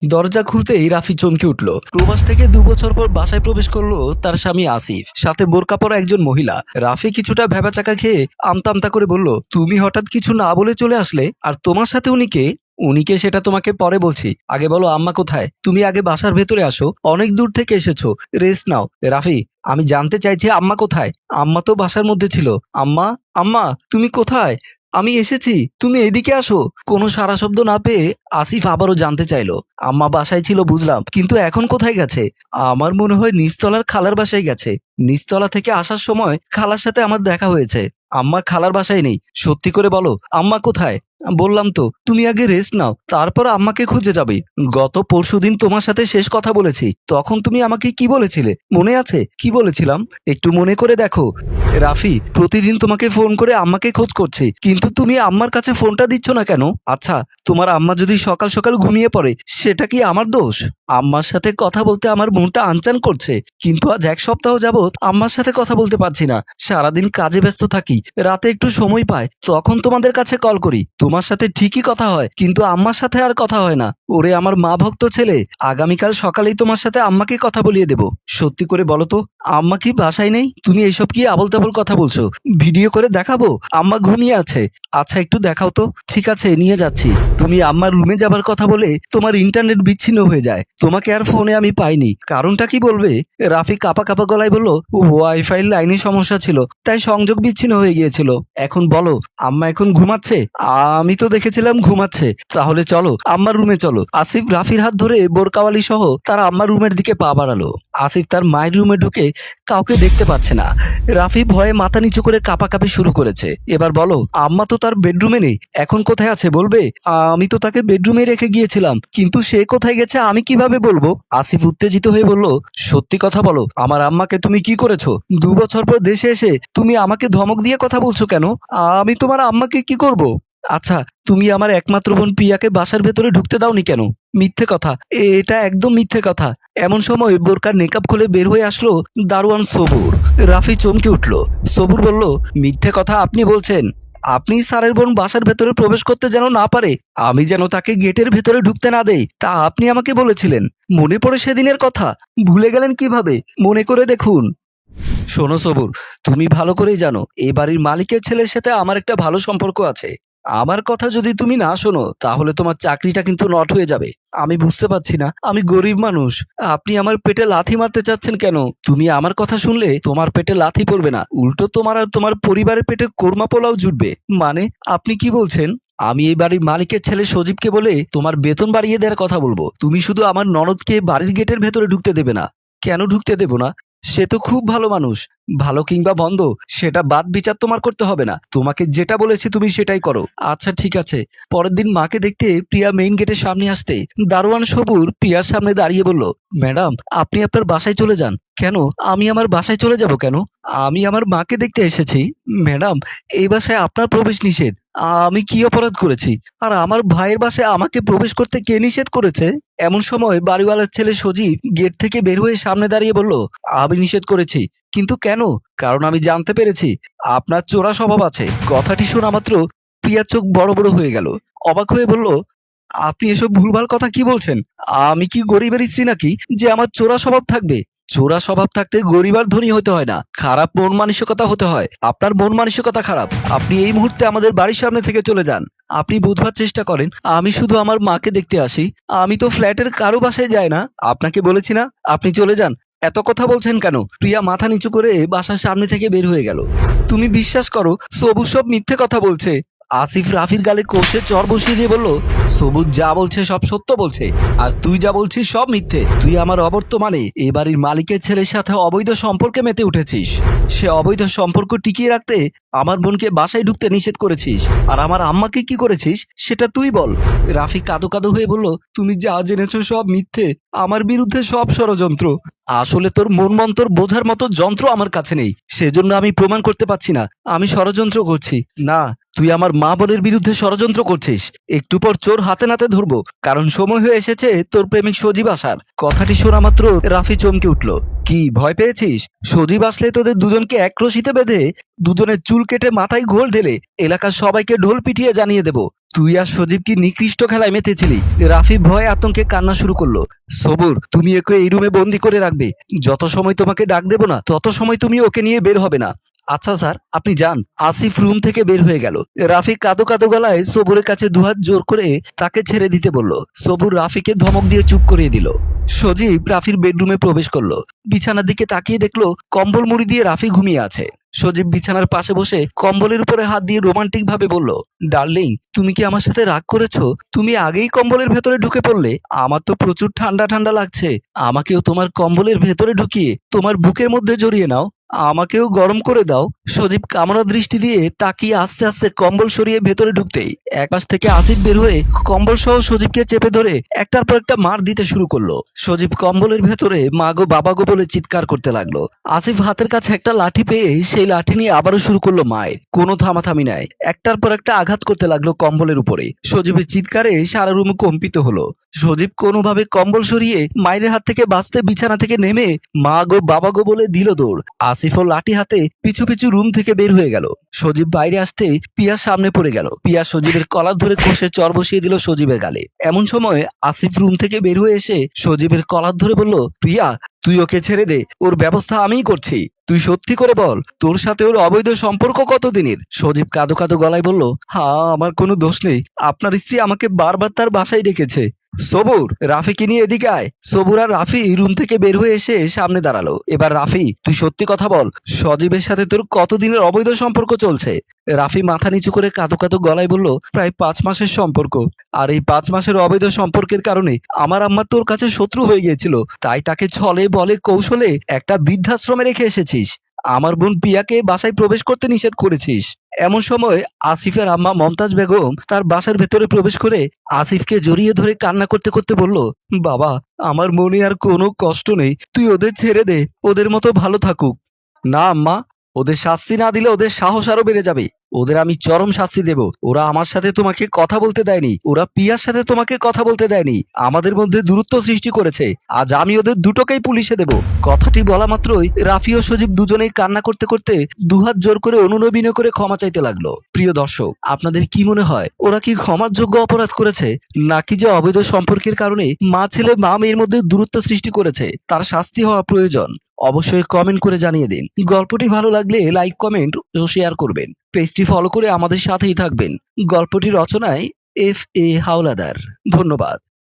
দরজা খুলতেই রাফি চমকে উঠল। প্রবাস থেকে 2 বছর পর বাসায় প্রবেশ করলো তার স্বামী আসিফ, সাথে বোরকা পরা একজন মহিলা। রাফি কিছুটা ভ্যাবাচাকা খেয়ে আমতা আমতা করে বলল, তুমি হঠাৎ কিছু না বলে চলে আসলে, আর তোমার সাথে উনিকে? উনিকে সেটা তোমাকে পরে বলছি, আগে বলো আম্মা কোথায়? তুমি আগে বাসার ভেতরে আসো, অনেক দূর থেকে এসেছো, রেস্ট নাও। রাফি, আমি জানতে চাইছি আম্মা কোথায়? আম্মা তো বাসার মধ্যে ছিল। আম্মা, আম্মা তুমি কোথায়? আমি এসেছি, তুমি এদিকে আসো। কোনো সাড়া শব্দ না পেয়ে আসিফ আবারও জানতে চাইলো। আম্মা বাসায় ছিল বুঝলাম, কিন্তু এখন কোথায় গেছে? আমার মনে হয় নিচতলার খালার বাসায় গেছে। নিচতলা থেকে আসার সময় খালার সাথে আমার দেখা হয়েছে। আম্মা খালার বাসায় নেই, সত্যি করে বলো আম্মা কোথায়? বললাম তো, তুমি আগে রেস্ট নাও, তারপর আম্মাকে খুঁজে যাবে। গত পরশুদিন তোমার সাথে শেষ কথা বলেছি, তখন তুমি আমাকে কি বলেছিলে মনে আছে? কি বলেছিলাম একটু মনে করে দেখো। রাফি, প্রতিদিন তোমাকে ফোন করে আম্মাকে খোঁজ করছি, কিন্তু তুমি আম্মার কাছে ফোনটা দিচ্ছ না কেন? আচ্ছা, তোমার আম্মা যদি সকাল সকাল ঘুমিয়ে পড়ে, সেটা কি আমার দোষ? আম্মার সাথে কথা বলতে আমার মনটা আনচান করছে, কিন্তু আজ 1 সপ্তাহ যাবৎ আম্মার সাথে কথা বলতে পারছি না। সারাদিন কাজে ব্যস্ত থাকি, রাতে একটু সময় পাই, তখন তোমাদের কাছে কল করি। তোমার সাথে ঠিকই কথা হয়, কিন্তু আম্মার সাথে আর কথা হয় না। ওরে আমার মা ভক্ত ছেলে, আগামীকাল সকালেই তোমার সাথে আম্মাকে কথা বলিয়ে দেব। সত্যি করে বলো তো, আম্মা কি বাসায় নেই? তুমি এইসব কি আবল তাবল কথা বলছো? ভিডিও করে দেখাবো? আম্মা ঘুমিয়ে আছে। আচ্ছা, একটু দেখাও তো। ঠিক আছে, নিয়ে যাচ্ছি। তুমি আম্মার রুমে যাবার কথা বলে তোমার ইন্টারনেট বিচ্ছিন্ন হয়ে যায়, তোমাকে আর ফোনে আমি পাইনি। কারণটা কি বলবে? রাফি কাপা কাপা গলায় বলল, ওয়াইফাই লাইনে সমস্যা ছিল, তাই সংযোগ বিচ্ছিন্ন হয়ে গিয়েছিল। এখন বলো, আম্মা এখন ঘুমাচ্ছে? আমি তো দেখেছিলাম ঘুমাচ্ছে। তাহলে চলো আম্মার রুমে চলো। আসিফ রাফির হাত ধরে বোরকাওয়ালি সহ তার আম্মার রুমের দিকে পা বাড়ালো। আসিফ তার মায়ের রুমে ঢুকে কাউকে দেখতে পাচ্ছে না। রাফি ভয়ে মাথা নিচু করে কাঁপাকাঁপি শুরু করেছে। এবার বলো, আম্মা তো তার বেডরুমে নেই, এখন কোথায় আছে বলবে? আমি তো তাকে বেডরুমে রেখে গিয়েছিলাম, কিন্তু সে কোথায় গেছে আমি কিভাবে বলবো? আসিফ উত্তেজিত হয়ে বলল, সত্যি কথা বলো, আমার আম্মাকে তুমি কি করেছো? 2 বছর পর দেশে এসে তুমি আমাকে ধমক দিয়ে কথা বলছো কেন? আমি তোমার আম্মাকে কি করব? আচ্ছা, তুমি আমার একমাত্র বোন প্রিয়াকে বাসার ভেতরে ঢুকতে দাওনি কেন? মিথ্যে কথা, এটা একদম মিথ্যে কথা। এমন সময় বোরকার নেকাব খুলে বের হয়ে আসলো দারোয়ান সবুর। রাফি চমকে উঠল। সবুর বলল, মিথ্যে কথা আপনি বলছেন? আপনি স্যারের বোন বাসার ভেতরে প্রবেশ করতে যেন না পারে, আমি যেন তাকে গেটের ভেতরে ঢুকতে না দেই, তা আপনি আমাকে বলেছিলেন। মনে পড়ে সেদিনের কথা? ভুলে গেলেন কিভাবে? মনে করে দেখুন। শোনো সবুর, তুমি ভালো করেই জানো এই বাড়ির মালিকের ছেলের সাথে আমার একটা ভালো সম্পর্ক আছে। আমার কথা যদি তুমি না শোনো, তাহলে তোমার চাকরিটা কিন্তু নট হয়ে যাবে। আমি বুঝতে পারছি না, আমি গরিব মানুষ, আপনি আমার পেটে লাথি মারতে চাচ্ছেন কেন? তুমি আমার কথা শুনলে তোমার পেটে লাথি পড়বে না, উল্টো তোমার আর তোমার পরিবারের পেটে কোরমা পোলাও জুটবে। মানে, আপনি কি বলছেন? আমি এই বাড়ির মালিকের ছেলে সজীবকে বলে তোমার বেতন বাড়িয়ে দেওয়ার কথা বলবো। তুমি শুধু আমার ননদকে বাড়ির গেটের ভেতরে ঢুকতে দেবে না। কেন ঢুকতে দেব না? সে তো খুব ভালো মানুষ। ভালো কিংবা মন্দ সেটা বাদ বিচার তোমার করতে হবে না, তোমাকে যেটা বলেছি তুমি সেটাই করো। আচ্ছা ঠিক আছে। পরের দিন মাকে দেখতে প্রিয়া মেইন গেটের সামনে আসতে দারোয়ান সবুর প্রিয়ার সামনে দাঁড়িয়ে বলল, ম্যাডাম, আপনি আপনার বাসায় চলে যান। কেন? আমি আমার বাসায় চলে যাব কেন? আমি আমার মাকে দেখতে এসেছি। ম্যাডাম, এই বাসায় আপনার প্রবেশ নিষেধ। আমি কি অপরাধ করেছি? আর আমার ভাইয়ের বাসায় আমাকে প্রবেশ করতে কে নিষেধ করেছে? এমন সময় বাড়িওয়ালার ছেলে সজীব গেট থেকে বের হয়ে সামনে দাঁড়িয়ে বলল, আমি নিষেধ করেছি। কিন্তু কেন? কারণ আমি জানতে পেরেছি আপনার চোরা স্বভাব আছে। কথাটি শোনা মাত্র প্রিয়ার চোখ বড় বড় হয়ে গেল। অবাক হয়ে বলল, আপনি এসব ভুলভাল কথা কি বলছেন? আমি কি গরিবের স্ত্রী নাকি যে আমার চোরা স্বভাব থাকবে? চোরা স্বভাব থাকতে গরিব আর ধনী হতে হয় না, খারাপ মন মানসিকতা হতে হয়। আপনার মন মানসিকতা খারাপ। আপনি এই মুহূর্তে আমাদের বাড়ির সামনে থেকে চলে যান। আপনি বুঝবার চেষ্টা করেন, আমি শুধু আমার মাকে দেখতে আসি। আমি তো ফ্ল্যাটের কারো বাসায় যাই না। আপনাকে বলেছি না, আপনি চলে যান। এত কথা বলছেন কেন? প্রিয়া মাথা নিচু করে বাসার সামনে থেকে বের হয়ে গেল। তুমি বিশ্বাস করো, সবুজ সব মিথ্যে কথা বলছে। আসিফ রাফির গালে কষে চর বসিয়ে দিয়ে বলল, সবুজ যা বলছে সব সত্য বলছে, আর তুই যা বলছিস সব মিথ্যে। তুই আমার অবর্তমানে এ বাড়ির মালিকের ছেলের সাথে অবৈধ সম্পর্কে মেতে উঠেছিস। সে অবৈধ সম্পর্ক টিকিয়ে রাখতে আমার বোনকে বাসায় ঢুকতে নিষেধ করেছিস, আর আমার আম্মাকে কি করেছিস সেটা তুই বল। রাফি কাঁদো কাঁদো হয়ে বলল, তুমি যা জেনেছো সব মিথ্যে, আমার বিরুদ্ধে সব ষড়যন্ত্র। আসলে তোর মন মন্তর বোঝার মতো যন্ত্র আমার কাছে নেই, সেজন্য আমি প্রমাণ করতে পারছি না আমি ষড়যন্ত্র করছি। না, তুই আমার মা বোনের বিরুদ্ধে ষড়যন্ত্র করছিস। একটু পর চোর হাতে নাতে ধরবো, কারণ সময় হয়ে এসেছে তোর প্রেমিক সজীব আসার। কথাটি শোনা মাত্র রাফি চমকে উঠল। কি ভয় পেয়েছিস? সজীব আসলে তোদের দুজনকে এক রশিতে বেঁধে দুজনের চুল কেটে মাথায় ঘোল ঢেলে এলাকার সবাইকে ঢোল পিটিয়ে জানিয়ে দেব তুই আর সজীব কি নিকৃষ্ট খেলায় মেতেছিলি? রাফি ভয়ে আতঙ্কে কান্না শুরু করলো। সবুর, তুমি ওকে এই রুমে বন্দি করে রাখবে। যত সময় তোমাকে ডাক দেব না তত সময় তুমি ওকে নিয়ে বের হবে না। আচ্ছা স্যার, আপনি যান। আসিফ রুম থেকে বের হয়ে গেল। রাফি কাঁদো কাঁদো গলায় সবুরের কাছে দুহাত জোর করে তাকে ছেড়ে দিতে বলল। সবুর রাফিকে ধমক দিয়ে চুপ করিয়ে দিল। সজীব রাফির বেডরুমে প্রবেশ করলো। বিছানার দিকে তাকিয়ে দেখলো কম্বল মুড়ি দিয়ে রাফি ঘুমিয়ে আছে। সজীব বিছানার পাশে বসে কম্বলের উপরে হাত দিয়ে রোমান্টিক ভাবে বলল, ডার্লিং, তুমি কি আমার সাথে রাগ করেছো? তুমি আগেই কম্বলের ভেতরে ঢুকে পড়লে। আমার তো প্রচুর ঠান্ডা ঠান্ডা লাগছে। আমাকেও তোমার কম্বলের ভেতরে ঢুকিয়ে তোমার বুকের মধ্যে জড়িয়ে নাও। আমাকেও গরম করে দাও। সজীব কামড়া দৃষ্টি দিয়ে তাকিয়ে আস্তে আস্তে কম্বল সরিয়ে ভেতরে ঢুকতেই একপাশ থেকে আসিফ বের হয়ে কম্বল সহ সজীবকে চেপে ধরে একটার পর একটা মার দিতে শুরু করলো। সজীব কম্বলের ভেতরে মা গো বাবা গো বলে চিৎকার করতে লাগলো। আসিফ হাতের কাছে একটা লাঠি পেয়ে সেই লাঠি নিয়ে আবারও শুরু করলো মায়ের। কোনো থামাথামি নাই, একটার পর একটা আঘাত করতে লাগলো কম্বলের উপরে। সজীবের চিৎকারে সারা রুম কম্পিত হলো। সজীব কোনোভাবে কম্বল সরিয়ে মায়ের হাত থেকে বাঁচতে বিছানা থেকে নেমে মা গো বাবা গো বলে দিল দৌড়। আসিফও লাঠি হাতে পিছু পিছু রুম থেকে বের হয়ে গেল। সজীব বাইরে আসতেই পিয়া সামনে পড়ে গেল। পিয়া সজীবের কলার ধরে কষে চর বসিয়ে দিল সজীবের গালে। এমন সময় আসিফ রুম থেকে বের হয়ে এসে সজীবের কলার ধরে বলল, প্রিয়া, তুই ওকে ছেড়ে দে, ওর ব্যবস্থা আমিই করছি। তুই সত্যি করে বল, তোর সাথে ওর অবৈধ সম্পর্ক কতদিনের? সজীব কাঁদো কাঁদো গলায় বলল, হ্যাঁ, আমার কোনো দোষ নেই। আপনার স্ত্রী আমাকে বারবার তার বাসায় ডেকেছে। সবুর, রাফিকে নিয়ে এদিকে আয়। সবুর আর রাফি রুম থেকে বের হয়ে এসে সামনে দাঁড়ালো। এবার রাফি, তুই সত্যি কথা বল, সজীবের সাথে তোর কতদিনের অবৈধ সম্পর্ক চলছে? রাফি মাথা নিচু করে কাঁদো কাঁদো গলায় বলল, প্রায় 5 মাসের সম্পর্ক। আর এই 5 মাসের অবৈধ সম্পর্কের কারণে আমার আম্মা তোর কাছে শত্রু হয়ে গিয়েছিল। তাই তাকে ছলে বলে কৌশলে একটা বৃদ্ধাশ্রমে রেখে এসেছিস। আমার বোন পিয়াকে বাসায় প্রবেশ করতে নিষেধ করেছিস। এমন সময় আসিফের আম্মা মমতাজ বেগম তার বাসার ভেতরে প্রবেশ করে আসিফকে জড়িয়ে ধরে কান্না করতে করতে বলল, বাবা, আমার মনে আর কোনো কষ্ট নেই। তুই ওদের ছেড়ে দে, ওদের মতো ভালো থাকুক। না আম্মা, ওদের শাস্তি না দিলে ওদের সাহস আরো বেড়ে যাবে। ওদের আমি চরম শাস্তি দেব। ওরা আমার সাথে তোমাকে কথা বলতে দেয়নি, ওরা পিয়ার সাথে তোমাকে কথা বলতে দেয়নি, আমাদের মধ্যে দূরত্ব সৃষ্টি করেছে। আজ আমি ওদের দুটোকেই পুলিশে দেব। কথাটি বলা মাত্রই রাফি ও সজীব দুজনেই কান্না করতে করতে দুহাত জোর করে অনুনবিনয় করে ক্ষমা চাইতে লাগলো। প্রিয় দর্শক, আপনাদের কি মনে হয়, ওরা কি ক্ষমার যোগ্য অপরাধ করেছে, নাকি যে অবৈধ সম্পর্কের কারণে মা ছেলে মা মেয়ের মধ্যে দূরত্ব সৃষ্টি করেছে তার শাস্তি হওয়া প্রয়োজন? অবশ্যই কমেন্ট করে জানিয়ে দিন। গল্পটি ভালো লাগলে লাইক, কমেন্ট ও শেয়ার করবেন। পেজটি ফলো করে আমাদের সাথেই থাকবেন। গল্পটি রচনায় FA হাওলাদার। ধন্যবাদ।